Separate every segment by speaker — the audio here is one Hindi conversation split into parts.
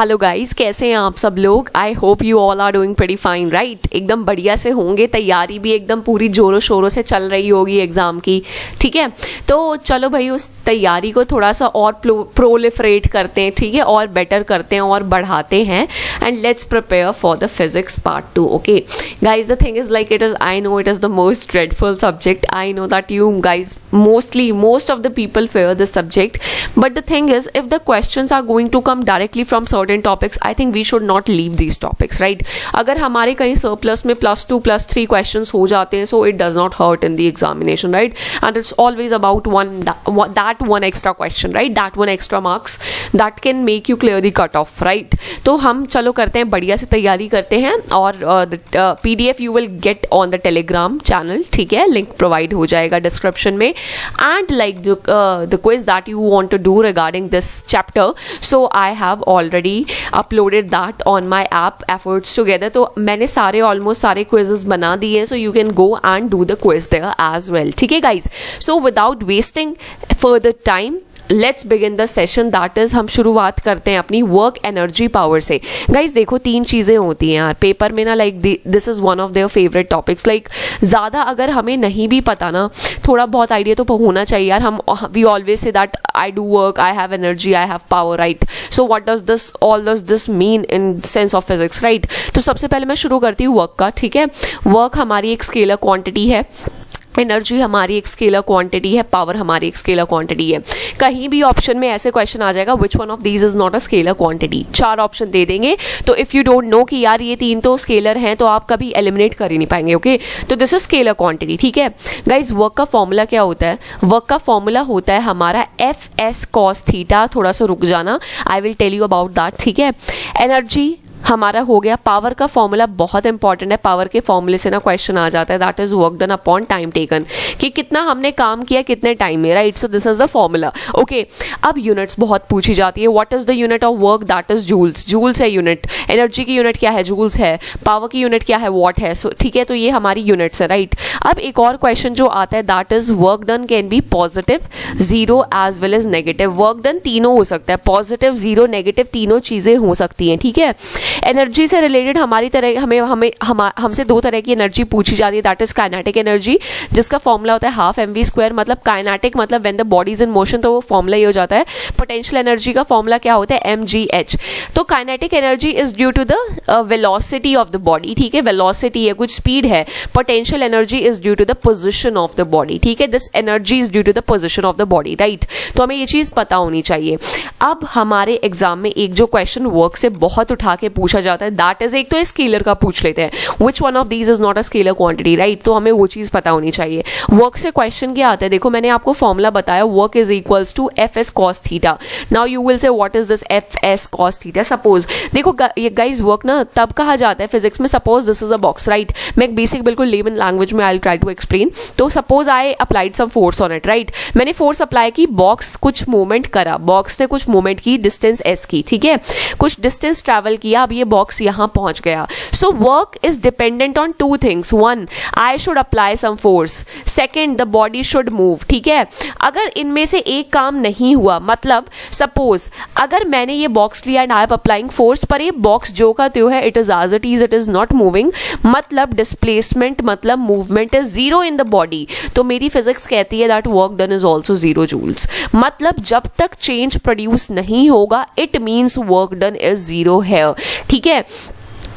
Speaker 1: हेलो गाइस, कैसे हैं आप सब लोग। I hope you all are doing pretty fine right. एकदम बढ़िया से होंगे, तैयारी भी एकदम पूरी जोरों शोरों से चल रही होगी एग्ज़ाम की। ठीक है, तो चलो भाई उस तैयारी को थोड़ा सा और प्रोलिफरेट करते हैं, ठीक है, और बेटर करते हैं और बढ़ाते हैं। And let's prepare for the physics part 2। Okay guys, the thing is like it is, I know it is the most dreadful subject. I know that you guys most of the people fear this subject, but the thing is, if the questions are going to come directly from certain topics, I think we should not leave these topics, right? अगर हमारे कहीं surplus में +2 +3 questions हो जाते हैं, so it does not hurt in the examination, right? And it's always about that one extra question, right? That one extra marks that can make you clear the cutoff, right? तो हम चलो करते हैं, बढ़िया से तैयारी करते हैं। और PDF you will get on the Telegram channel, ठीक है, लिंक प्रोवाइड हो जाएगा डिस्क्रिप्शन में। And like the quiz that you want to do regarding this chapter, so I have already uploaded that on my app efforts together. तो मैंने ऑलमोस्ट सारे क्विजेस बना दिए हैं, so you can go and do the quiz there as well. ठीक है guys, so without wasting further time let's begin the session. That is, हम शुरुआत करते हैं अपनी वर्क एनर्जी पावर से। गाइज देखो, 3 चीज़ें होती हैं यार पेपर में ना, like this is one of their favourite topics. Like ज़्यादा अगर हमें नहीं भी पता ना, थोड़ा बहुत आइडिया तो होना चाहिए यार। We always say that I do work, I have energy, I have power, right? So what does this mean in sense of physics, right? तो सबसे पहले मैं शुरू करती हूँ वर्क का। ठीक है, वर्क हमारी एक स्केलर क्वांटिटी है, एनर्जी हमारी एक स्केलर क्वांटिटी है, पावर हमारी एक स्केलर क्वांटिटी है। कहीं भी ऑप्शन में ऐसे क्वेश्चन आ जाएगा which one of these is not a scalar quantity, 4 option दे देंगे। तो इफ़ यू डोंट नो कि यार ये 3 तो स्केलर हैं, तो आप कभी एलिमिनेट कर ही नहीं पाएंगे। ओके, तो दिस इज स्केलर क्वांटिटी। ठीक है गाइज, वर्क का फॉर्मूला क्या होता है? वर्क का फॉर्मूला होता है हमारा FS cos थीटा। थोड़ा सा रुक जाना, I will tell you about that. ठीक है, एनर्जी हमारा हो गया। पावर का फॉर्मूला बहुत इंपॉर्टेंट है, पावर के फॉर्मूले से ना क्वेश्चन आ जाता है, that is work done upon time taken, कि कितना हमने काम किया कितने टाइम में, right? So this is the formula. Okay, अब यूनिट्स बहुत पूछी जाती है। What is the unit of work? That is joules. Joules है यूनिट। एनर्जी की यूनिट क्या है? जूल्स है। पावर की यूनिट क्या है? वॉट है। सो ठीक है, तो ये हमारी यूनिट्स है, राइट? अब एक और क्वेश्चन जो आता है, that is work done can be positive, 0 as well as negative. Work done तीनों हो सकता है, पॉजिटिव, 0, नेगेटिव, तीनों चीजें हो सकती हैं। ठीक है, एनर्जी से रिलेटेड हमारी तरह हमसे 2 तरह की एनर्जी पूछी जाती है, दैट इज काइनेटिक एनर्जी, जिसका फॉर्मूला होता है ½ mv²। मतलब काइनेटिक मतलब when the body is in motion, तो वो फॉर्मूला ये हो जाता है। पोटेंशियल एनर्जी का फॉर्मूला क्या होता है? mgh। तो kinetic energy is due to the velocity of the body. ठीक है, वेलोसिटी है, कुछ स्पीड है। Potential energy is due to the position of the body. ठीक है, this energy is due to the position of the body, right? तो हमें ये चीज पता होनी चाहिए। अब हमारे एग्जाम में एक जो क्वेश्चन वर्क से बहुत उठा के पूछा जाता है, दैट इज, एक तो स्केलर का पूछ लेते हैं, विच one of these is not a scalar quantity, right? तो हमें वो चीज पता होनी चाहिए। वर्क से क्वेश्चन क्या आता है? देखो, मैंने आपको फॉर्मूला बताया, work is equals to FS cos theta. Now you will say what is this FS cos theta? Suppose देखो ये गाइज, वर्क ना तब कहा जाता है फिजिक्स में, suppose this is a box, right? मैं एक बेसिक बिल्कुल लेमन लैंग्वेज में I will try to explain. तो suppose I applied some force on it, right? मैंने फोर्स अप्लाई की, बॉक्स कुछ मूवमेंट करा, बॉक्स ने कुछ मूवमेंट की, डिस्टेंस s की, ठीक है, कुछ डिस्टेंस ट्रैवल किया, अब ये बॉक्स यहां पहुंच गया। So work is dependent on 2 things. 1, I should apply some force, 2, the body should move. ठीक है, अगर इनमें से एक काम नहीं हुआ, मतलब सपोज अगर मैंने ये बॉक्स लिया and I am applying force, पर ये बॉक्स जो का त्यों है, it is as it is, it is not moving, मतलब डिस्प्लेसमेंट मतलब movement is 0 in the body, तो मेरी फिजिक्स कहती है that work done is also 0 joules. मतलब जब तक चेंज प्रोड्यूस नहीं होगा, it means work done is 0 है। ठीक है,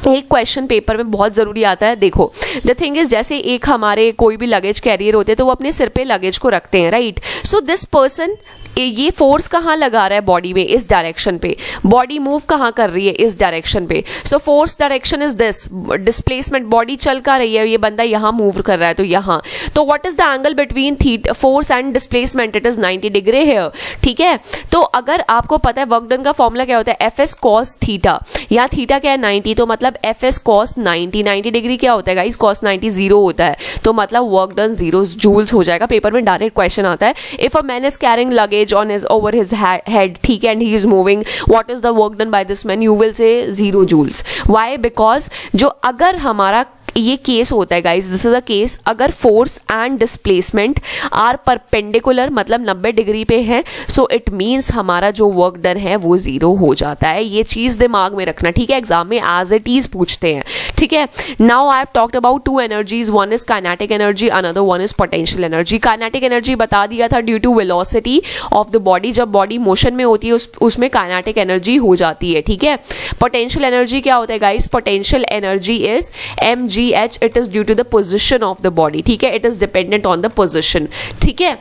Speaker 1: एक क्वेश्चन पेपर में बहुत ज़रूरी आता है। देखो, द थिंग इज, जैसे एक हमारे कोई भी लगेज कैरियर होते हैं, तो वो अपने सिर पे लगेज को रखते हैं, राइट? सो दिस पर्सन, ये फोर्स कहाँ लगा रहा है बॉडी में? इस डायरेक्शन पे। बॉडी मूव कहाँ कर रही है? इस डायरेक्शन पे। So force direction is this, displacement, body चल का रही है, ये बंदा यहाँ मूव कर रहा है, तो यहाँ। तो what is the angle between force and displacement? It is 90 degree है। ठीक है, तो अगर आपको पता है वर्क डन का फॉर्मूला क्या होता है? FS cos theta. यहाँ थीटा क्या है? 90, तो मतलब FS cos 90 डिग्री क्या होता है गाइस? cos 90 0 होता है, तो मतलब वर्क डन 0 जूल्स हो जाएगा। पेपर में डायरेक्ट क्वेश्चन आता है, if a man is carrying luggage on his over his head, ठीक है, and he is moving, what is the work done by this man? You will say 0 joules. Why? Because जो अगर हमारा ये केस होता है guys, this is a case अगर force and displacement are perpendicular, मतलब 90 डिग्री पे है, सो इट मीन्स हमारा जो वर्क डन है वो जीरो हो जाता है। ये चीज दिमाग में रखना, ठीक है, एग्जाम में एज इट इज पूछते हैं, ठीक है। Now I have talked about two energies, one is kinetic energy, another one is potential energy. Kinetic energy बता दिया था, due to velocity of the body, जब बॉडी मोशन में होती है उसमें काइनेटिक एनर्जी हो जाती है, ठीक है। पोटेंशियल एनर्जी क्या होता है guys? Potential energy is mgh, it is due to the position of the body, ठीक है, it is dependent on the position, ठीक है।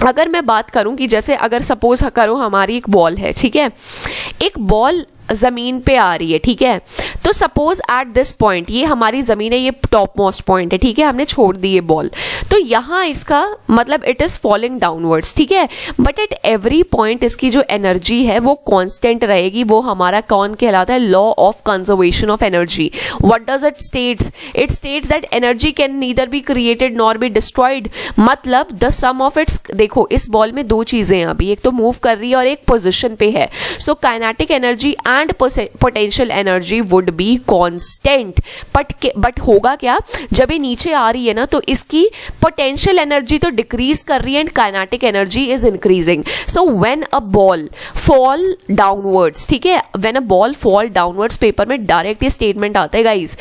Speaker 1: अगर मैं बात करूं कि जैसे अगर सपोज करो हमारी एक बॉल है, ठीक है, एक बॉल जमीन पे आ रही है, ठीक है, तो सपोज एट दिस पॉइंट, ये हमारी जमीन है, ये टॉप मोस्ट पॉइंट है, ठीक है, हमने छोड़ दी ये बॉल, तो यहाँ इसका मतलब इट इज फॉलिंग डाउनवर्ड्स, ठीक है, बट एट एवरी पॉइंट इसकी जो एनर्जी है वो कांस्टेंट रहेगी। वो हमारा कौन कहलाता है? Law of conservation of energy. What does it states? It states that energy can neither be created nor be destroyed, मतलब द सम ऑफ इट्स, देखो इस बॉल में दो चीजें हैं अभी, एक तो मूव कर रही है और एक पोजिशन पे है, so kinetic energy and potential energy would be constant. But होगा क्या, जब ये नीचे आ रही है ना तो इसकी पोटेंशियल एनर्जी तो डिक्रीज कर रही है and kinetic energy is increasing. So when a ball fall downwards, ठीक है, when a ball fall downwards, paper में डायरेक्ट ये स्टेटमेंट आता है गाइस।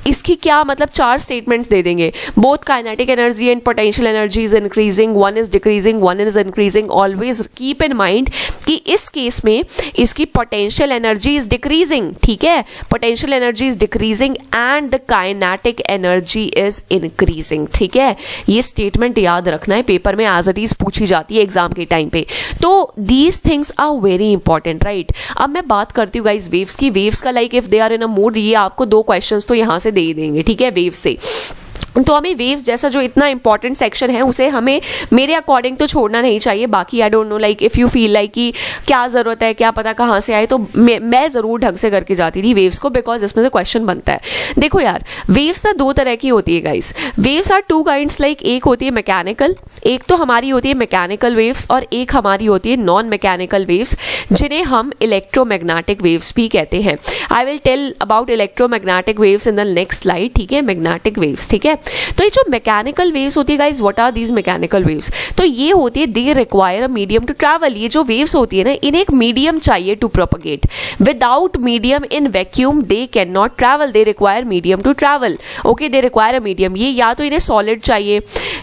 Speaker 1: इसकी क्या मतलब, चार स्टेटमेंट्स दे देंगे, both kinetic energy and potential energy is increasing, one is decreasing, one is increasing. Always keep in mind कि इस केस में इसकी पोटेंशियल एनर्जी इज डिक्रीजिंग, ठीक है, potential energy is decreasing and the kinetic energy is increasing, ठीक है। ये स्टेटमेंट याद रखना है, पेपर में एज इट इज पूछी जाती है एग्जाम के टाइम पे, तो these things are very important, right. अब मैं बात करती हूँ गाइज वेव्स की। वेव्स का like if they are in a mood, ये आपको दो क्वेश्चंस तो यहाँ से दे ही देंगे, ठीक है, वेव से। तो हमें वेव्स जैसा जो इतना इंपॉर्टेंट सेक्शन है उसे हमें मेरे अकॉर्डिंग तो छोड़ना नहीं चाहिए। बाकी I don't know like if you feel like कि क्या ज़रूरत है, क्या पता कहाँ से आए, तो मैं ज़रूर ढंग से करके जाती थी वेव्स को, बिकॉज इसमें से क्वेश्चन बनता है। देखो यार, वेव्स ना दो तरह की होती है guys. Waves are two kinds, like एक होती है मैकेनिकल, एक तो हमारी होती है मैकेनिकल वेव्स और एक हमारी होती है नॉन मैकेनिकल वेव्स, जिन्हें हम इलेक्ट्रोमैग्नेटिक वेव्स भी कहते हैं। I will tell about electromagnetic waves in the next slide, ठीक है, मैग्नेटिक वेव्स, ठीक है। तो ये जो मैकेनिकल वेव्स होती है guys, what are these mechanical waves? तो ये होती है they require a medium to travel. ये जो वेव्स होती है ना, इन्हें एक मीडियम चाहिए to propagate. Without medium in vacuum they can not travel, they require medium to travel, okay, they require a medium. ये या तो इन्हें सॉलिड चाहिए,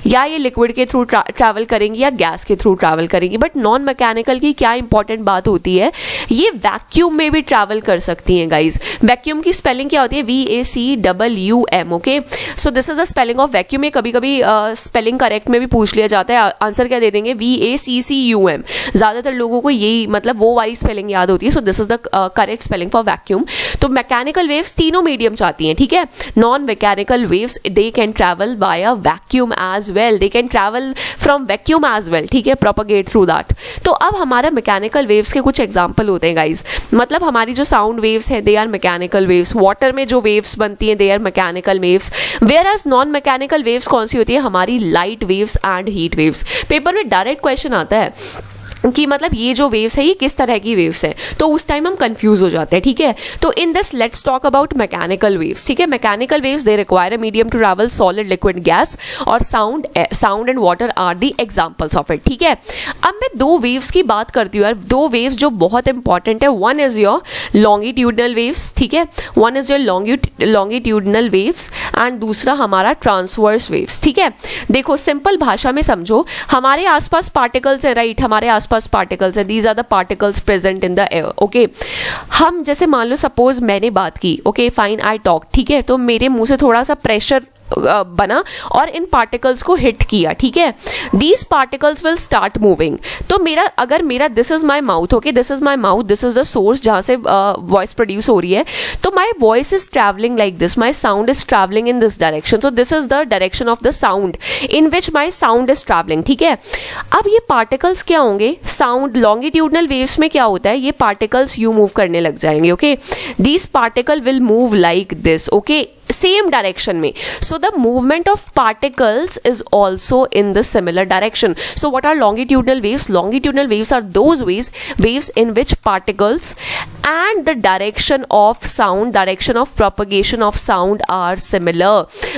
Speaker 1: या ये लिक्विड के थ्रू ट्रैवल करेंगी, या गैस के थ्रू ट्रैवल करेंगी। बट नॉन मैकेनिकल की क्या इंपॉर्टेंट बात होती है, ये वैक्यूम में भी ट्रैवल कर सकती हैं गाइज। वैक्यूम की स्पेलिंग क्या होती है? VACWM, okay. So this is a spelling of vacuum. में कभी कभी स्पेलिंग करेक्ट में भी पूछ लिया जाता है, आंसर क्या दे देंगे? VACCUM। ज्यादातर लोगों को यही मतलब वो वाली स्पेलिंग याद होती है, so this is the correct spelling for vacuum. तो मैकेनिकल वेव्स तीनों मीडियम चाहती हैं, ठीक है। Non mechanical waves they can travel by vacuum as well, they can travel from vacuum as well, ठीक है, प्रोपगेट थ्रू दैट। तो अब हमारा मैकेनिकल वेव्स के कुछ एग्जाम्पल होते हैं गाइज। मतलब हमारी जो साउंड वेव्स है they are mechanical waves, water में जो वेव्स बनती हैं they are mechanical waves, whereas non mechanical waves कौन सी होती है? हमारी light waves and heat waves. Paper में डायरेक्ट क्वेश्चन आता है कि मतलब ये जो वेव्स है ये किस तरह की वेव्स है, तो उस टाइम हम कंफ्यूज हो जाते हैं, ठीक है। तो in this let's talk about mechanical waves, ठीक है। Mechanical waves they require a medium to travel, solid, liquid, gas, और sound and water are the examples of it, ठीक है। अब मैं दो वेव्स की बात करती हूँ यार, दो वेव्स जो बहुत इंपॉर्टेंट है। One is your longitudinal waves, ठीक है, one is your longitudinal waves and दूसरा हमारा ट्रांसवर्स वेव्स, ठीक है। देखो सिंपल भाषा में समझो, हमारे आसपास पार्टिकल्स है, राइट, हमारे आसपास पार्टिकल्स है, these are the particles present in the air, okay. हम जैसे मान लो सपोज मैंने बात की, ओके फाइन, आई टॉक, ठीक है, तो मेरे मुंह से थोड़ा सा प्रेशर बना और इन पार्टिकल्स को हिट किया, ठीक है। These particles will start moving. तो अगर मेरा this is my mouth, okay, this is my mouth, this is the source जहां से वॉइस प्रोड्यूस हो रही है, तो my voice is travelling like this, my sound is travelling in this direction, so this is the direction of the sound in which my sound is travelling, ठीक है। अब ये पार्टिकल्स क्या होंगे? साउंड लॉन्गिट्यूडनल वेव्स में क्या होता है, ये पार्टिकल्स यू मूव करने लग जाएंगे, okay. These particle will move like this, okay. Same direction में. So the movement of particles is also in the similar direction. So what are longitudinal waves? Longitudinal waves are those waves in which particles and the direction of sound, direction of propagation of sound are similar.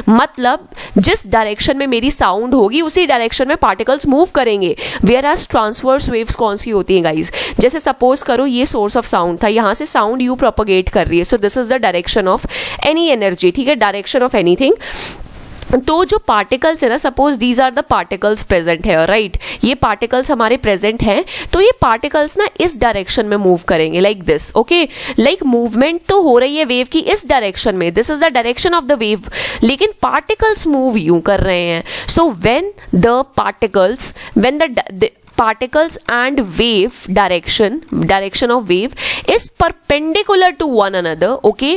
Speaker 1: मतलब जिस डायरेक्शन में मेरी साउंड होगी उसी डायरेक्शन में पार्टिकल्स मूव करेंगे. Whereas ट्रांसवर्स वेव्स कौन सी होती हैं गाइज? जैसे सपोज करो ये सोर्स ऑफ साउंड था, यहाँ से साउंड यू प्रोपोगेट कर रही है. So this is the direction of any energy. ठीक है, डायरेक्शन ऑफ एनीथिंग. तो जो पार्टिकल्स है ना, suppose these are the particles present है, राइट, ये पार्टिकल्स हमारे प्रेजेंट हैं, तो ये पार्टिकल्स ना इस डायरेक्शन में मूव करेंगे like this. Okay, like movement तो हो रही है वेव की इस डायरेक्शन में, this is the direction of the wave, लेकिन पार्टिकल्स मूव यूं कर रहे हैं. So when the particles, when the particles and wave direction of wave is perpendicular to one another. Okay,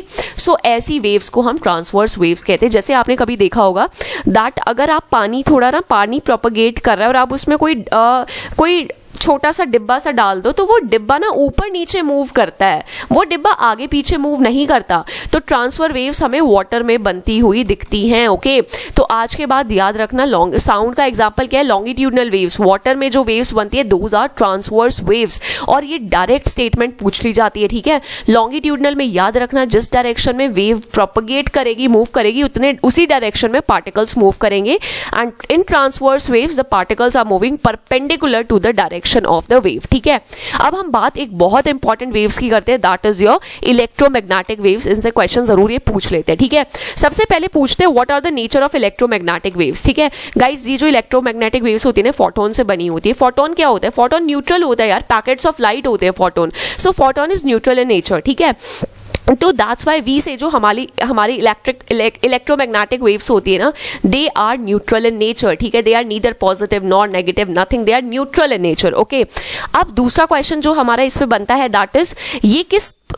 Speaker 1: so ऐसी waves को हम transverse waves कहते हैं. जैसे आपने कभी देखा होगा that अगर आप थोड़ा ना पानी propagate कर रहा है और आप उसमें कोई छोटा सा डिब्बा सा डाल दो तो वो डिब्बा ना ऊपर नीचे मूव करता है, वो डिब्बा आगे पीछे मूव नहीं करता. तो ट्रांसफर वेव्स हमें वाटर में बनती हुई दिखती हैं. ओके, तो आज के बाद याद रखना, साउंड का एग्जांपल क्या है? Longitudinal waves. वाटर में जो वेव्स बनती है दोज आर ट्रांसवर्स वेव्स. और ये डायरेक्ट स्टेटमेंट पूछ ली जाती है. ठीक है, लॉन्गिट्यूडनल में याद रखना जिस डायरेक्शन में वेव प्रोपगेट करेगी, मूव करेगी, उसी डायरेक्शन में पार्टिकल्स मूव करेंगे. And in transverse waves the particles are moving perpendicular to the direction of the wave. ठीक है, अब हम बात एक बहुत इंपॉर्टेंट वेव्स की करते हैं, that is your electromagnetic waves. इनसे क्वेश्चन जरूर ये पूछ लेते हैं. ठीक है, सबसे पहले पूछते हैं what are the nature of electromagnetic waves. ठीक है गाइस, ये जो इलेक्ट्रोमैग्नेटिक वेव्स होती है ना, फोटोन से बनी होती है. फोटोन क्या होता है? फोटोन न्यूट्रल होता है यार, पैकेट्स ऑफ लाइट होते हैं photon. So photon is neutral in nature. ठीक है, तो दैट्स वाई वी से जो हमारी इलेक्ट्रोमैग्नेटिक वेव्स होती है ना, they are neutral in nature. ठीक है, they are neither positive nor negative, nothing, they are neutral in nature. Okay, अब दूसरा क्वेश्चन जो हमारा इसमें बनता है दैट इज ये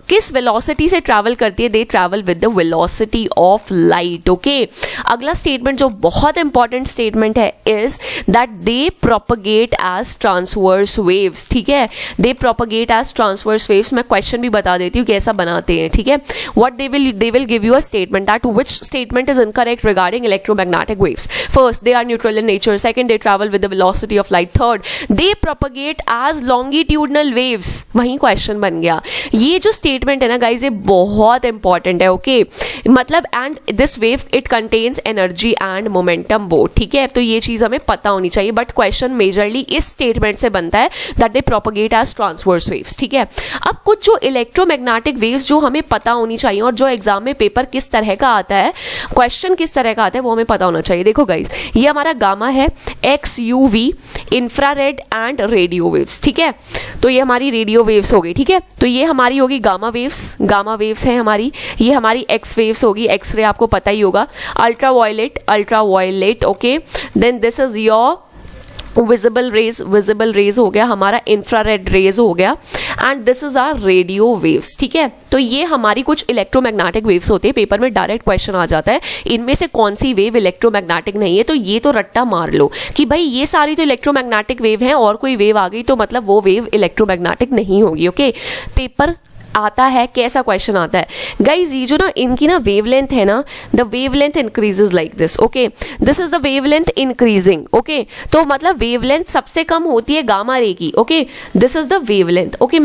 Speaker 1: किस वेलोसिटी से ट्रैवल करती है? They travel with the velocity of light. Okay, अगला स्टेटमेंट जो बहुत इंपॉर्टेंट स्टेटमेंट है is that they propagate as transverse waves. ठीक है, they propagate as transverse waves. मैं क्वेश्चन भी बता देती हूँ कैसा बनाते हैं. ठीक है, what they will give you a statement that which statement is incorrect regarding electromagnetic waves. First, they are neutral in nature. Second, they travel with the velocity of light. Third, they propagate as longitudinal waves. वही क्वेश्चन बन गया. ये जो स्टेटमेंट है ना गाइज, ये बहुत इंपॉर्टेंट है. ओके, मतलब and this wave it contains energy and momentum both. ठीक है, तो ये चीज हमें पता होनी चाहिए. बट क्वेश्चन मेजरली इस स्टेटमेंट से बनता है that they propagate as transverse waves. ठीक है, अब कुछ जो इलेक्ट्रोमैग्नेटिक वेव्स जो हमें पता होनी चाहिए और जो एग्जाम में पेपर किस तरह का आता है, क्वेश्चन किस तरह का आता है, वो हमें पता होना चाहिए. देखो गाइज, ये हमारा गामा है, x, UV, infrared and radio waves. ठीक है, तो ये हमारी रेडियो वेव्स हो गई. ठीक है, तो ये हमारी होगी गामा वेव्स है हमारी. ये हमारी एक्स वेव्स होगी, एक्सरे आपको पता ही होगा. Ultraviolet. Okay, then this is your visible rays हो गया, हमारा इंफ्रारेड रेज हो गया, and this is our radio waves. ठीक है, तो ये हमारी कुछ इलेक्ट्रोमैग्नेटिक वेव्स होती है. पेपर में डायरेक्ट क्वेश्चन आ जाता है इनमें से कौन सी वेव इलेक्ट्रोमैग्नेटिक नहीं है, तो ये तो रट्टा मार लो कि भाई ये सारी तो इलेक्ट्रोमैग्नेटिक वेव हैं और कोई वेव आ गई तो मतलब वो वेव इलेक्ट्रोमैग्नेटिक नहीं होगी. ओके, पेपर आता है, कैसा क्वेश्चन आता है गाइज, ये जो ना इनकी ना वेवलेंथ है ना, the wavelength increases like this. Okay, this is the wavelength increasing. Okay, तो मतलब वेवलेंथ सबसे कम होती है गामा रे की. Okay, this is the wavelength. Okay,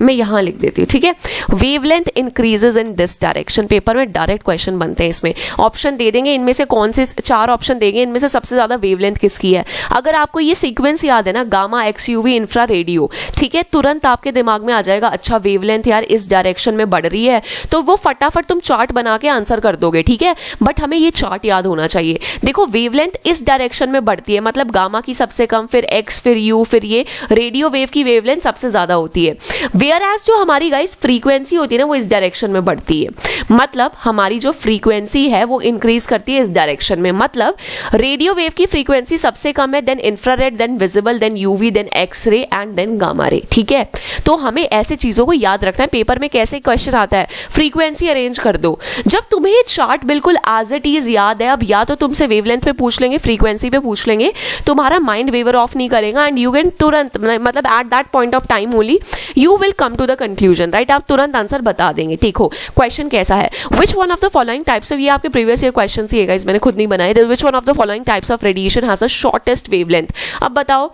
Speaker 1: मैं यहाँ लिख देती हूँ. ठीक है, wavelength increases in this direction. Paper में डायरेक्ट क्वेश्चन बनते हैं. इसमें ऑप्शन दे देंगे, इनमें से कौन से 4 ऑप्शन देंगे, इनमें से सबसे ज्यादा वेवलेंथ किसकी है. अगर आपको ये सीक्वेंस याद है ना, gamma, x, UV, infra, radio, ठीक है, तुरंत आपके दिमाग में आ जाएगा अच्छा वेवलेंथ यार इस डायरेक्शन में बढ़ रही है, तो वो फटाफट तुम चार्ट बना के आंसर कर दोगे. ठीक है, बट हमें ये चार्ट याद होना चाहिए. देखो, वेवलेंथ इस डायरेक्शन में बढ़ती है, मतलब गामा की सबसे कम, फिर एक्स, फिर यू, फिर ये रेडियो वेव की वेवलेंथ सबसे ज्यादा होती है. वेयर एज जो हमारी गाइस फ्रीक्वेंसी होती है ना, वो इस डायरेक्शन में बढ़ती है. मतलब हमारी जो फ्रीक्वेंसी है वो इंक्रीज करती है इस डायरेक्शन में. मतलब रेडियो वेव की फ्रीक्वेंसी सबसे कम है, then infrared, then visible, then UV, then X-ray and then gamma ray. ठीक है, तो हमें ऐसे चीजों को याद रखना है. पेपर में कैसे क्वेश्चन आता है, फ्रीक्वेंसी अरेंज कर दो. जब तुम्हें ये चार्ट बिल्कुल एज इट इज याद है, अब या तो तुमसे वेवलेंथ पे पूछ लेंगे, फ्रीक्वेंसी पे पूछ लेंगे, तुम्हारा माइंड वेवर ऑफ नहीं करेगा एंड यू कैन तुरंत, मतलब at that point of time only you will come to the conclusion, right? आप तुरंत आंसर बता देंगे। देखो क्वेश्चन कैसा है, which one of the following types of, ये आपके प्रीवियस ईयर क्वेश्चन ही है गाइस, मैंने खुद नहीं बनाए, विच one of the following types of radiation has a shortest wavelength. अब बताओ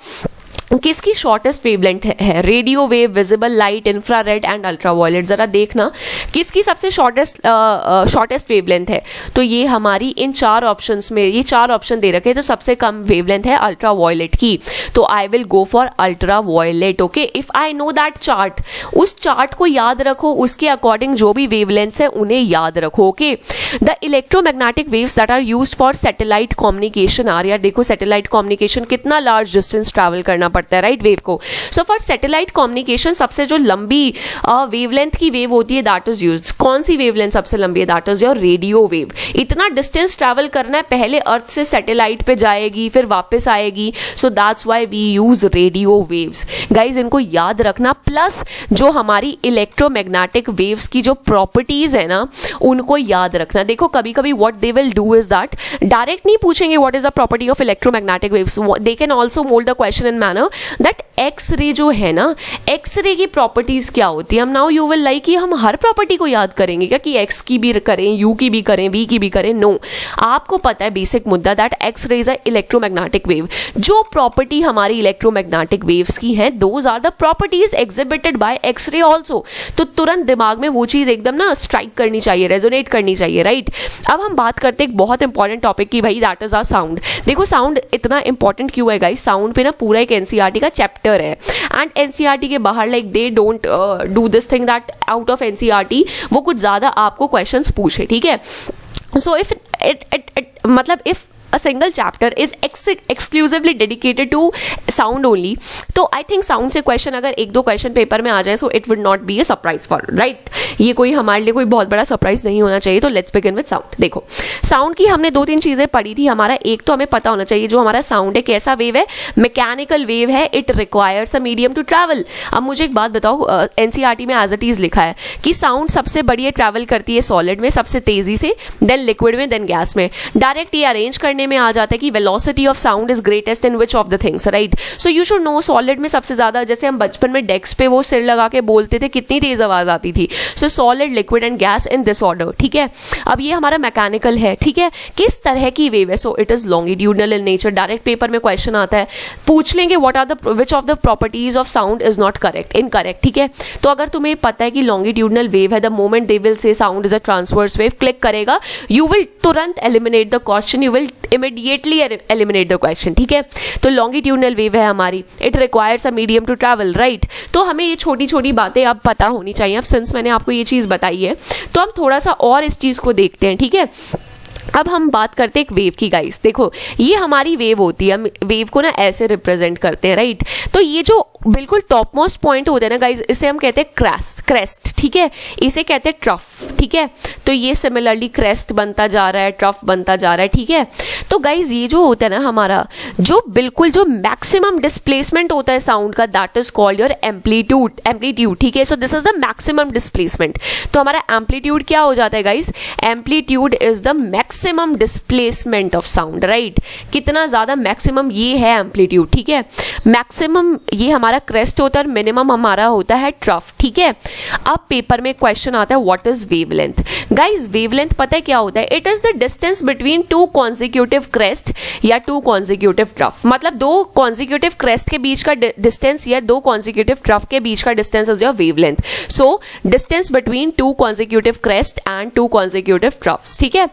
Speaker 1: किसकी शॉर्टेस्ट वेवलेंथ है? Radio wave, visible light, infrared and ultraviolet. जरा देखना किसकी सबसे शॉर्टेस्ट वेवलेंथ है। तो ये हमारी इन 4 ऑप्शंस में, ये 4 ऑप्शन दे रखे हैं, तो सबसे कम वेवलेंथ है अल्ट्रावायलेट की, तो I will go for ultraviolet. Okay, if I know that chart, उस चार्ट को याद रखो, उसके अकॉर्डिंग जो भी वेवलेंथ है उन्हें याद रखो। Okay, the electromagnetic waves that are used for satellite communication are, यार देखो सैटेलाइट कम्युनिकेशन कितना लार्ज डिस्टेंस ट्रैवल करना पड़ता है, राइट, वेव को। सो फॉर सैटेलाइट कम्युनिकेशन सबसे जो लंबी वेवलेंथ की वेव होती है दैट इज यूज्ड, कौन सी वेवलेंथ सबसे लंबी है? That is your radio wave. इतना डिस्टेंस ट्रैवल करना है, पहले अर्थ से सैटेलाइट पे जाएगी फिर वापस आएगी, so that's why we use radio waves. Guys इनको याद रखना, प्लस जो हमारी इलेक्ट्रोमैग्नेटिक वेव्स की जो प्रॉपर्टीज है ना उनको याद रखना। देखो कभी कभी what they will do is that, direct नहीं पूछेंगे what is the property of electromagnetic waves, they can also mould the question in manner that X-ray जो है ना, एक्स-रे की प्रॉपर्टीज क्या होती है। हम नाउ यू विल लाइक कि हम हर प्रॉपर्टी को याद करेंगे क्या, कि एक्स की भी करें, यू की भी करें, वी की भी करें? नो, आपको पता है बेसिक मुद्दा that X-ray is a electromagnetic wave. जो प्रॉपर्टी हमारी इलेक्ट्रोमैग्नेटिक वेव्स की है those are the properties exhibited by X-ray also. तो तुरंत दिमाग में वो चीज एकदम ना स्ट्राइक करनी चाहिए, रेजोनेट करनी चाहिए, राइट? अब हम बात करते हैं एक बहुत इंपॉर्टेंट टॉपिक की, भाई दैट इज आवर साउंड। देखो साउंड इतना इंपॉर्टेंट क्यों है गाइस, साउंड पे ना पूरा एक एनसीईआरटी का चैप्टर है, एंड एनसीईआरटी के बाहर like they don't do this thing that out of NCERT वो कुछ ज्यादा आपको क्वेश्चंस पूछे, ठीक है? सो इफ मतलब if a single chapter is exclusively dedicated to sound only, तो आई थिंक साउंड से क्वेश्चन अगर 1-2 क्वेश्चन पेपर में आ जाए so it would not be A surprise for, right? ये कोई हमारे लिए कोई बहुत बड़ा सरप्राइज नहीं होना चाहिए। तो लेट्स बिगिन विद साउंड। देखो साउंड की हमने 2-3 चीजें पढ़ी थी। हमारा एक तो हमें पता होना चाहिए जो हमारा साउंड है कैसा वेव है, मैकेनिकल वेव है, it requires a medium to travel. अब मुझे एक बात बताओ, एनसीईआरटी में एज इट इज लिखा है कि साउंड सबसे बढ़िया ट्रैवल करती है सॉलिड में सबसे तेजी से, देन लिक्विड में, देन गैस में। डायरेक्ट ये अरेंज करने में आ जाता है कि velocity of sound is greatest in which of the things, right? So you should know solid में सबसे ज्यादा, जैसे हम बचपन में डेस्क पे वो सिर लगा के बोलते थे कितनी तेज आवाज आती थी। सो solid, liquid and gas in this order, ठीक है? अब ये हमारा मैकेनिकल है, ठीक है? किस तरह की वेव है? So it is longitudinal in nature. Direct paper में क्वेश्चन आता है, पूछ लेंगे what are the which of the properties of sound is not correct, incorrect, ठीक है? तो अगर तुम्हें पता है कि लॉन्गिट्यूडनल वेव है, the moment they will say sound is a transverse wave, click करेगा, यू विल तुरंत eliminate the question, you will immediately eliminate the question, ठीक है? तो लॉन्गिट्यूडनल वेव है हमारी, it requires a medium to travel, right? तो हमें ये छोटी छोटी बातें अब पता होनी चाहिए। अब सिंस मैंने आपको ये चीज बताई है तो हम थोड़ा सा और इस चीज को देखते हैं, ठीक है? अब हम बात करते हैं एक वेव की गाइस। देखो ये हमारी वेव होती है, हम वेव को ना ऐसे रिप्रेजेंट करते हैं, राइट? तो ये जो बिल्कुल टॉप मोस्ट पॉइंट होता है ना गाइस, इसे हम कहते हैं क्रेस्ट, ठीक है? इसे कहते हैं ट्रफ, ठीक है? तो ये सिमिलरली क्रेस्ट बनता जा रहा है, ट्रफ बनता जा रहा है, ठीक है? तो गाइस ये जो होता है ना हमारा, जो बिल्कुल जो मैक्सिमम डिस्प्लेसमेंट होता है साउंड का, that is called your amplitude, ठीक है? So this is the maximum displacement. तो हमारा एम्पलीट्यूड क्या हो जाता है guys? Amplitude is the maximum displacement of sound, right? कितना ज्यादा मैक्सिमम, ये है एम्पलीट्यूड, ठीक है? मैक्सिमम ये हमारा क्रेस्ट होता है, मिनिमम हमारा होता है ट्रफ, ठीक है? अब पेपर में क्वेश्चन आता है what is wavelength. Guys wavelength पता है क्या होता है? It is the distance between 2 consecutive crest या 2 कॉन्जिक्यूटिव ट्रफ। मतलब 2 कॉन्जिक्यूटिव क्रेस्ट के बीच का डिस्टेंस या 2 कॉन्जिक्यूटिव ट्रफ के बीच का distance is your wavelength. So distance between 2 consecutive crest and 2 consecutive troughs, ठीक है?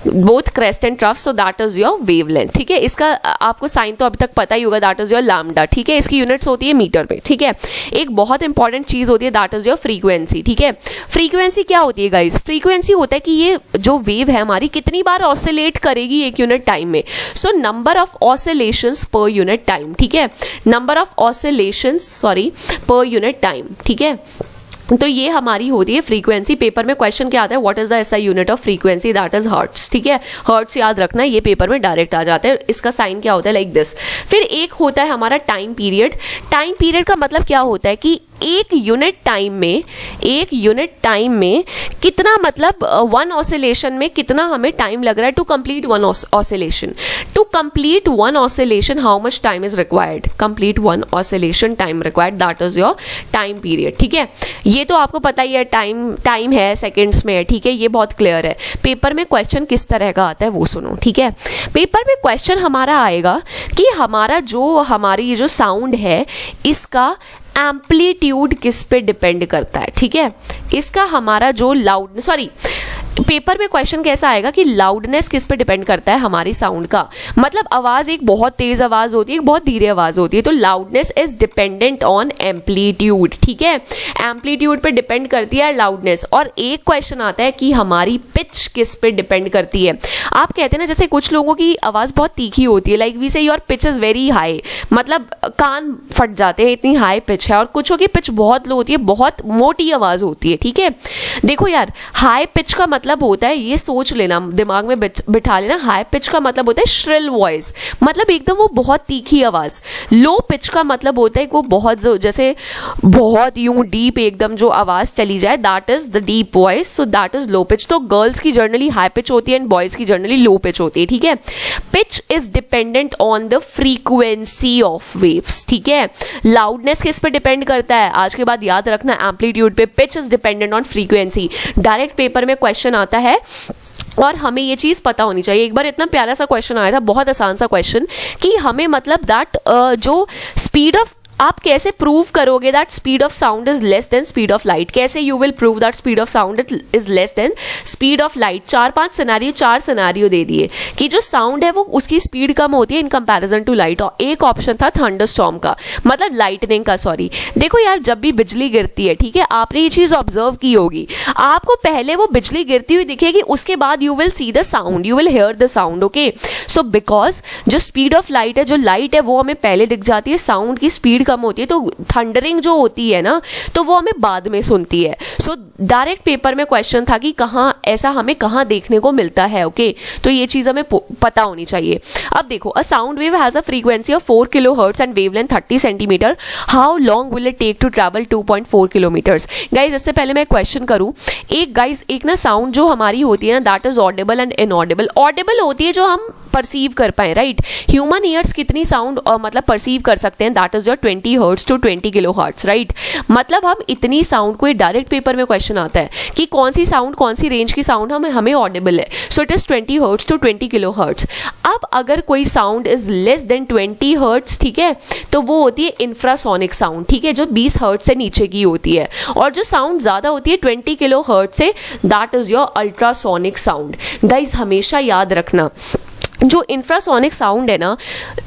Speaker 1: Both crest and trough, so that is your wavelength, ठीक है? इसका आपको साइन तो अभी तक पता ही होगा, दैट इज योर लैम्डा, ठीक है? इसकी यूनिट्स होती है मीटर पे, ठीक है? एक बहुत इंपॉर्टेंट चीज होती है दैट इज योर फ्रीक्वेंसी, ठीक है? फ्रीक्वेंसी क्या होती है गाइस? फ्रीक्वेंसी होता है कि ये जो वेव है हमारी कितनी बार ऑसिलेट करेगी एक यूनिट टाइम में। So number of oscillations per unit time, ठीक है? Number of oscillations per unit time, ठीक है? तो ये हमारी होती है फ्रीक्वेंसी। पेपर में क्वेश्चन क्या आता है? What is the SI unit of frequency? That is hertz, ठीक है? हर्ट्स याद रखना, ये पेपर में डायरेक्ट आ जाता है। इसका साइन क्या होता है? Like this. फिर एक होता है हमारा टाइम पीरियड। टाइम पीरियड का मतलब क्या होता है कि एक यूनिट टाइम में कितना, मतलब वन ऑसिलेशन में कितना हमें टाइम लग रहा है to complete one oscillation. To complete one oscillation how much time is required? Complete one oscillation time required, that is your time period. ठीक है, ये तो आपको पता ही है, टाइम है सेकेंड्स में है. ठीक है, ये बहुत क्लियर है. पेपर में क्वेश्चन किस तरह का आता है वो सुनो. ठीक है, पेपर में क्वेश्चन हमारा आएगा कि हमारी ये जो साउंड है इसका एम्पलीट्यूड किस पे डिपेंड करता है. ठीक है, इसका हमारा जो पेपर में क्वेश्चन कैसा आएगा कि लाउडनेस किस पे डिपेंड करता है हमारी साउंड का. मतलब आवाज एक बहुत तेज आवाज होती है, एक बहुत धीरे आवाज होती है, तो loudness is dependent on amplitude. ठीक है, एम्पलीट्यूड पे डिपेंड करती है लाउडनेस. और एक क्वेश्चन आता है कि हमारी पिच किस पे डिपेंड करती है. आप कहते हैं ना, जैसे कुछ लोगों की आवाज बहुत तीखी होती है, लाइक वी से your pitch is very high, मतलब कान फट जाते हैं, इतनी हाई पिच है. और कुछों की पिच बहुत लो होती है, बहुत मोटी आवाज होती है. ठीक है, देखो यार, हाई पिच का मतलब होता है, ये सोच लेना, दिमाग में बिठा लेना, हाई पिच का मतलब होता है श्रिल वॉइस, मतलब एकदम वो बहुत तीखी आवाज. लो पिच का मतलब होता है वो बहुत जैसे बहुत यूं डीप एकदम जो आवाज चली जाए, that is the deep voice. So that is low pitch. तो गर्ल्स की जनरली हाई पिच होती है एंड बॉयज की जनरली लो पिच होती है. ठीक है, pitch is dependent on the frequency of waves. ठीक है, लाउडनेस किस पे डिपेंड करता है? आज के बाद याद रखना, एम्पलीट्यूड पे. Pitch is dependent on frequency. Direct paper में क्वेश्चन आता है और हमें ये चीज़ पता होनी चाहिए. एक बार इतना प्यारा सा क्वेश्चन आया था, बहुत आसान सा क्वेश्चन, कि हमें मतलब दैट जो स्पीड ऑफ, आप कैसे प्रूव करोगे that speed of sound is less than speed of light? कैसे you will prove that speed of sound is less than speed of light? 4-5 scenario दे दिए कि जो साउंड है वो उसकी स्पीड कम होती है इन कंपैरिजन टू लाइट. और एक ऑप्शन था थंडरस्टॉर्म का, मतलब लाइटनिंग का. सॉरी, देखो यार, जब भी बिजली गिरती है, ठीक है, आपने ये चीज ऑब्जर्व की होगी, आपको पहले वो बिजली गिरती हुई दिखेगी, उसके बाद you will see the sound, you will here the sound. Okay, so because जो स्पीड ऑफ लाइट है, जो लाइट है वो हमें पहले दिख जाती है, साउंड की स्पीड कम होती है, तो थंडरिंग जो होती है ना, तो वो हमें बाद में सुनती है. सो डायरेक्ट पेपर में क्वेश्चन था कि ऐसा हमें कहाँ देखने को मिलता है. ओके, तो ये चीज हमें पता होनी चाहिए. अब देखो, a sound wave has a frequency of 4 kilohertz and wavelength 30 centimetre. How long will it take to travel 2.4 kilometres? Guys, इससे पहले मैं क्वेश्चन करूं, एक ना साउंड जो हमारी होती है ना, that is audible and inaudible. Audible होती है जो हम परसीव कर पाए, राइट? ह्यूमन ईयर्स कितनी साउंड मतलब परसीव कर सकते हैं? That is your 20 hertz to 20 kilo hertz, right? मतलब हम इतनी साउंड को, डायरेक्ट पेपर में क्वेश्चन आता है कि कौन सी साउंड, कौन सी रेंज की साउंड हमें ऑडिबल है. So it is 20 hertz to 20 kilo hertz. अब अगर कोई sound is less than 20 hertz, ठीक है, तो वो होती है इंफ्रासोनिक साउंड. ठीक है, जो 20 हर्ट्ज से नीचे की होती है. और जो साउंड ज्यादा होती है 20 किलो हर्ट्ज से, that is your ultrasonic sound. Guys, हमेशा याद रखना, जो इंफ्रासोनिक साउंड है ना,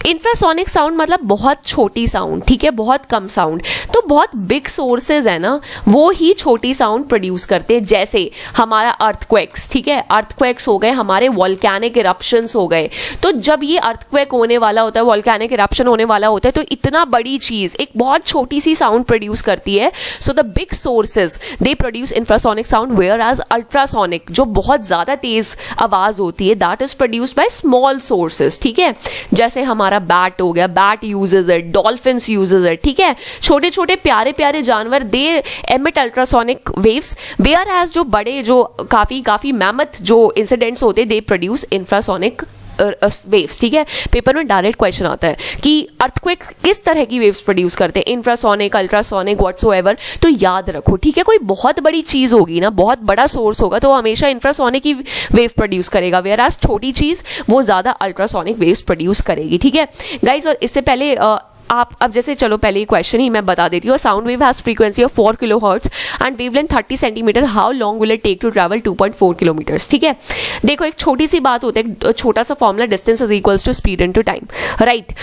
Speaker 1: इंफ्रासोनिक साउंड मतलब बहुत छोटी साउंड, ठीक है, बहुत कम साउंड. तो बहुत बिग सोर्सेज है ना, वो ही छोटी साउंड प्रोड्यूस करते हैं. जैसे हमारा अर्थक्वेक्स, ठीक है, अर्थक्वेक्स हो गए, हमारे वॉल्केनिक इरप्शंस हो गए. तो जब ये अर्थक्वेक होने वाला होता है, वॉल्केनिक इरप्शन होने वाला होता है, तो इतना बड़ी चीज एक बहुत छोटी सी साउंड प्रोड्यूस करती है. So the big sources they produce infrasonic sound, whereas ultrasonic, जो बहुत ज्यादा तेज आवाज होती है, that is produced by small sources. ठीक है, जैसे हमारा बैट हो गया, bat uses it, dolphins uses it. ठीक है, छोटे छोटे प्यारे प्यारे जानवर, they emit ultrasonic waves, whereas जो बड़े, जो काफी मैमथ जो इंसिडेंट्स होते, दे प्रोड्यूस इंफ्रासोनिक वेव्स. ठीक है, पेपर में डायरेक्ट क्वेश्चन आता है कि अर्थक्वेक किस तरह की वेव्स प्रोड्यूस करते हैं, इंफ्रासोनिक, अल्ट्रासोनिक, व्हाट्सोएवर. तो याद रखो, ठीक है, कोई बहुत बड़ी चीज होगी ना, बहुत बड़ा सोर्स होगा, तो हमेशा इंफ्रासोनिक ही वेव प्रोड्यूस करेगा, वेयर एज छोटी चीज वो ज्यादा अल्ट्रासोनिक वेव्स प्रोड्यूस करेगी. ठीक है गाइज, और इससे पहले आप अब जैसे, चलो पहले क्वेश्चन ही मैं बता देती हूँ. Sound wave has frequency of 4 kilo hertz and wavelength 30 centimetre. How long will it take to travel 2.4 kilometres? ठीक है, देखो एक छोटी सी बात होती है, छोटा सा formula, distance is equals to speed into time, right?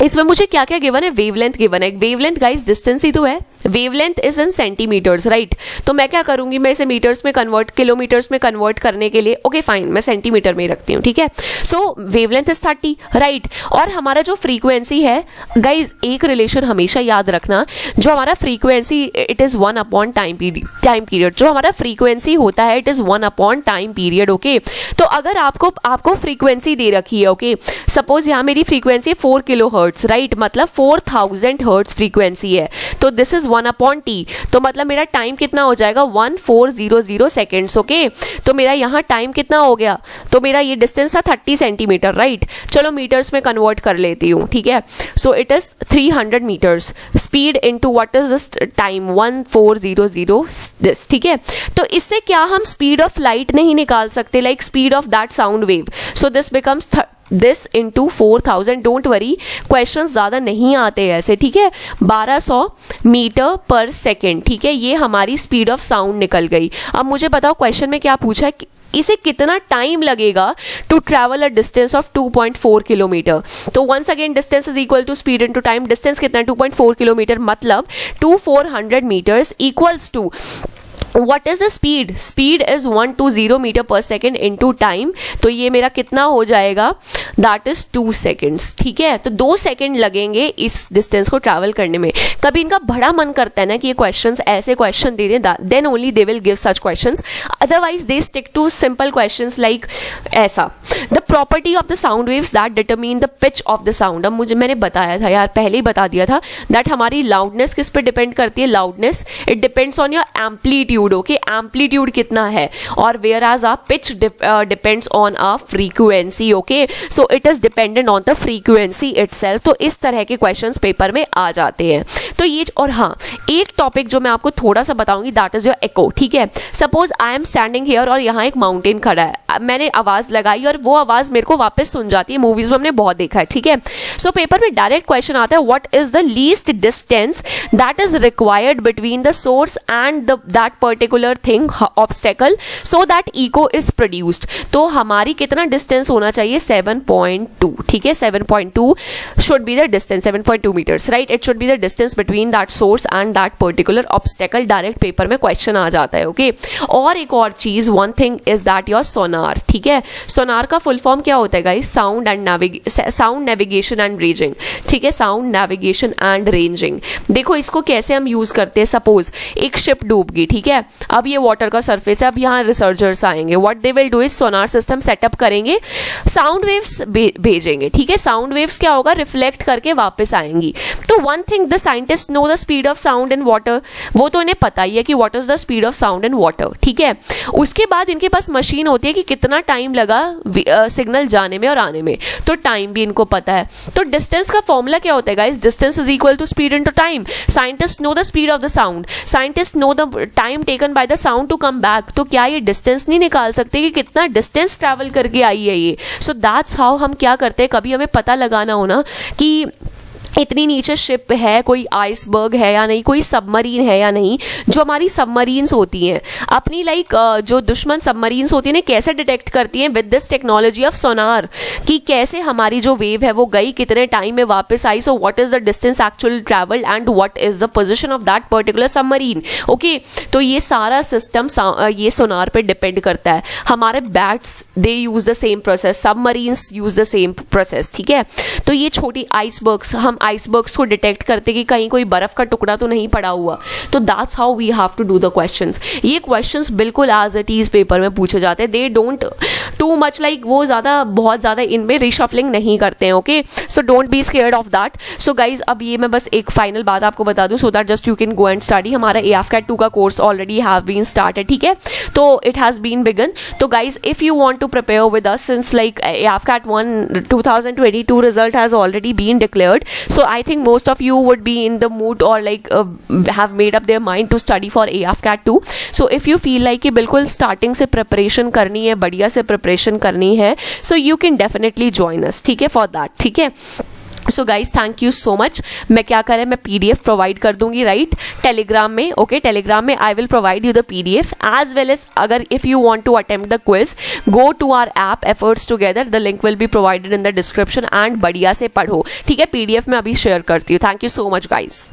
Speaker 1: इसमें मुझे क्या क्या गिवन है? वेवलेंथ गिवन है. वेवलेंथ गाइस डिस्टेंस ही तो है, wavelength is in centimetres, right? तो मैं क्या करूंगी, मैं इसे मीटर्स में कन्वर्ट, किलोमीटर्स में कन्वर्ट करने के लिए, ओके फाइन, मैं सेंटीमीटर में ही रखती हूँ. ठीक है, सो वेवलेंथ इज 30, राइट? और हमारा जो फ्रीक्वेंसी है गाइज, एक रिलेशन हमेशा याद रखना, जो हमारा frequency, it is 1 upon time period. जो हमारा फ्रीक्वेंसी होता है, it is 1 upon time period. Okay, तो अगर आपको फ्रीक्वेंसी दे रखी है, ओके, सपोज यहाँ मेरी frequency 4 kilo hertz, hertz, right, मतलब 4000 हर्ट्स फ्रीक्वेंसी है, तो दिस इज 1/t, तो मतलब मेरा टाइम कितना हो जाएगा 1400 सेकेंड्स, ओके। तो मेरा यहाँ टाइम कितना हो गया, तो मेरा ये डिस्टेंस था 30 सेंटीमीटर, राइट, चलो मीटर्स में कन्वर्ट कर लेती हूँ, ठीक है। So it is 300 metres, speed into what is this time 1400 this, ठीक है। तो इससे क्या हम स्पीड ऑफ लाइट नहीं निकाल सकते, like speed of that sound wave, so this becomes this into 4000, don't worry question ज़्यादा नहीं आते ऐसे, ठीक है, 1200 मीटर पर सेकेंड, ठीक है, ये हमारी स्पीड ऑफ साउंड निकल गई। अब मुझे बताओ क्वेश्चन में क्या पूछा है, इसे कितना टाइम लगेगा to travel a distance of 2.4 kilometre, तो once again distance is equal to speed into time, distance कितना है 2.4 किलोमीटर, मतलब 2400 metres equals to What is the speed? Speed is 120 metre per second into time, तो ये मेरा कितना हो जाएगा, दैट इज 2 सेकेंड्स, ठीक है। तो 2 सेकेंड लगेंगे इस डिस्टेंस को ट्रैवल करने में। कभी इनका बड़ा मन करता है ना कि ये क्वेश्चंस ऐसे क्वेश्चन दे दें, then only they will give such questions, otherwise they stick to simple questions like ऐसा, the property of the sound waves that determine the pitch of the sound. अब मुझे मैंने बताया था यार, पहले ही बता दिया था दैट हमारी लाउडनेस किस पे डिपेंड करती है, loudness it depends on your amplitude, okay, amplitude कितना है, और whereas our pitch depends on our frequency, okay, so it is dependent on the frequency itself. तो इस तरह के क्वेश्चंस पेपर में आ जाते हैं। तो ये, और हाँ, एक टॉपिक जो मैं आपको थोड़ा सा बताऊंगी दैट इज योर एको, ठीक है। Suppose I am standing here और यहाँ एक माउंटेन खड़ा है, मैंने आवाज लगाई और वो आवाज मेरे को वापस सुन जाती है, मूवीज में हमने बहुत देखा है, ठीक है। सो पेपर में डायरेक्ट क्वेश्चन आता है, what is the least distance that is required between the source and that particular thing obstacle so that echo is produced. तो हमारी कितना डिस्टेंस होना चाहिए, 7.2, ठीक है, 7.2 should be the distance, 7.2 metres, right, it should be the distance between that source and that particular obstacle. Direct paper में क्वेश्चन आ जाता है, ओके। और एक और चीज, one thing is that your sonar, ठीक है। सोनार का फुल फॉर्म क्या होता है guys, sound navigation and ranging, ठीक है, साउंड नेविगेशन एंड रेंजिंग। देखो इसको कैसे हम यूज करते हैं, सपोज एक शिप डूब गई, ठीक है, अब ये वाटर का सरफेस है, अब यहाँ रिसर्चर्स आएंगे, what they will do is sonar system setup करेंगे, साउंड वेव्स भेजेंगे, ठीक है, साउंड वेव्स क्या होगा, रिफ्लेक्ट करके वापस आएंगी। तो one thing, the scientist know the speed of sound in water, वो तो इन्हें पता ही है कि what is the speed of sound in water, ठीक है। उसके बाद इनके पास मशीन होती है कि कितना टाइम लगा सिग्नल जाने में और आने में, तो टाइम भी इनको पता है। तो डिस्टेंस का फॉर्मूला क्या होता है guys, distance is equal to speed into time. Scientist know the speed of the sound, scientist know the time taken by the sound to come back. तो क्या ये डिस्टेंस नहीं निकाल सकते कि कितना डिस्टेंस ट्रैवल करके आई है ये। सो दैट्स हाउ हम क्या करते हैं, कभी हमें पता लगाना हो ना कि इतनी नीचे शिप है, कोई आइसबर्ग है या नहीं, कोई सबमरीन है या नहीं, जो हमारी सबमरीन्स होती हैं अपनी लाइक जो दुश्मन सबमरीन्स होती हैं कैसे डिटेक्ट करती हैं विद दिस टेक्नोलॉजी ऑफ सोनार, कि कैसे हमारी जो वेव है वो गई, कितने टाइम में वापस आई, so what is the distance actually travel and what is the position of that particular submarine, okay. तो ये सारा सिस्टम ये सोनार पे डिपेंड करता है। हमारे bats they use the same process, submarines use the same process, ठीक है। तो ये छोटी आइसबर्ग्स, हम आइसबर्ग्स को डिटेक्ट करते कि कहीं कोई बर्फ का टुकड़ा तो नहीं पड़ा हुआ, तो that's how we have to do the questions. ये क्वेश्चंस बिल्कुल एज इट इज पेपर में पूछे जाते हैं, they don't too much like, वो बहुत ज्यादा इनमें रिशफलिंग नहीं करते हैं, okay. So don't be scared of that. So guys अब ये मैं बस एक फाइनल बात आपको बता दूं, so that just you can go and study. हमारा AFCAT 2 का course already have been started, ठीक है, तो इट हैज बीन बिगन। तो guys if you want to prepare with us, since like AFCAT 1 2022 result has already been declared, so I think most of you would be in the mood or like have made up their mind to study for AFCAT 2. So if you feel like कि बिल्कुल starting से preparation करनी है, बढ़िया से preparation करनी है, so you can definitely join us, ठीक है, for that, ठीक है। So guys thank you so much. मैं क्या करें, मैं PDF प्रोवाइड कर दूंगी, राइट, टेलीग्राम में, ओके, टेलीग्राम में I will provide you the PDF as well as, अगर if you want to attempt the quiz, go to our app efforts together, the link will be provided in the description and बढ़िया से पढ़ो, ठीक है। PDF में अभी शेयर करती हूँ। Thank you so much guys.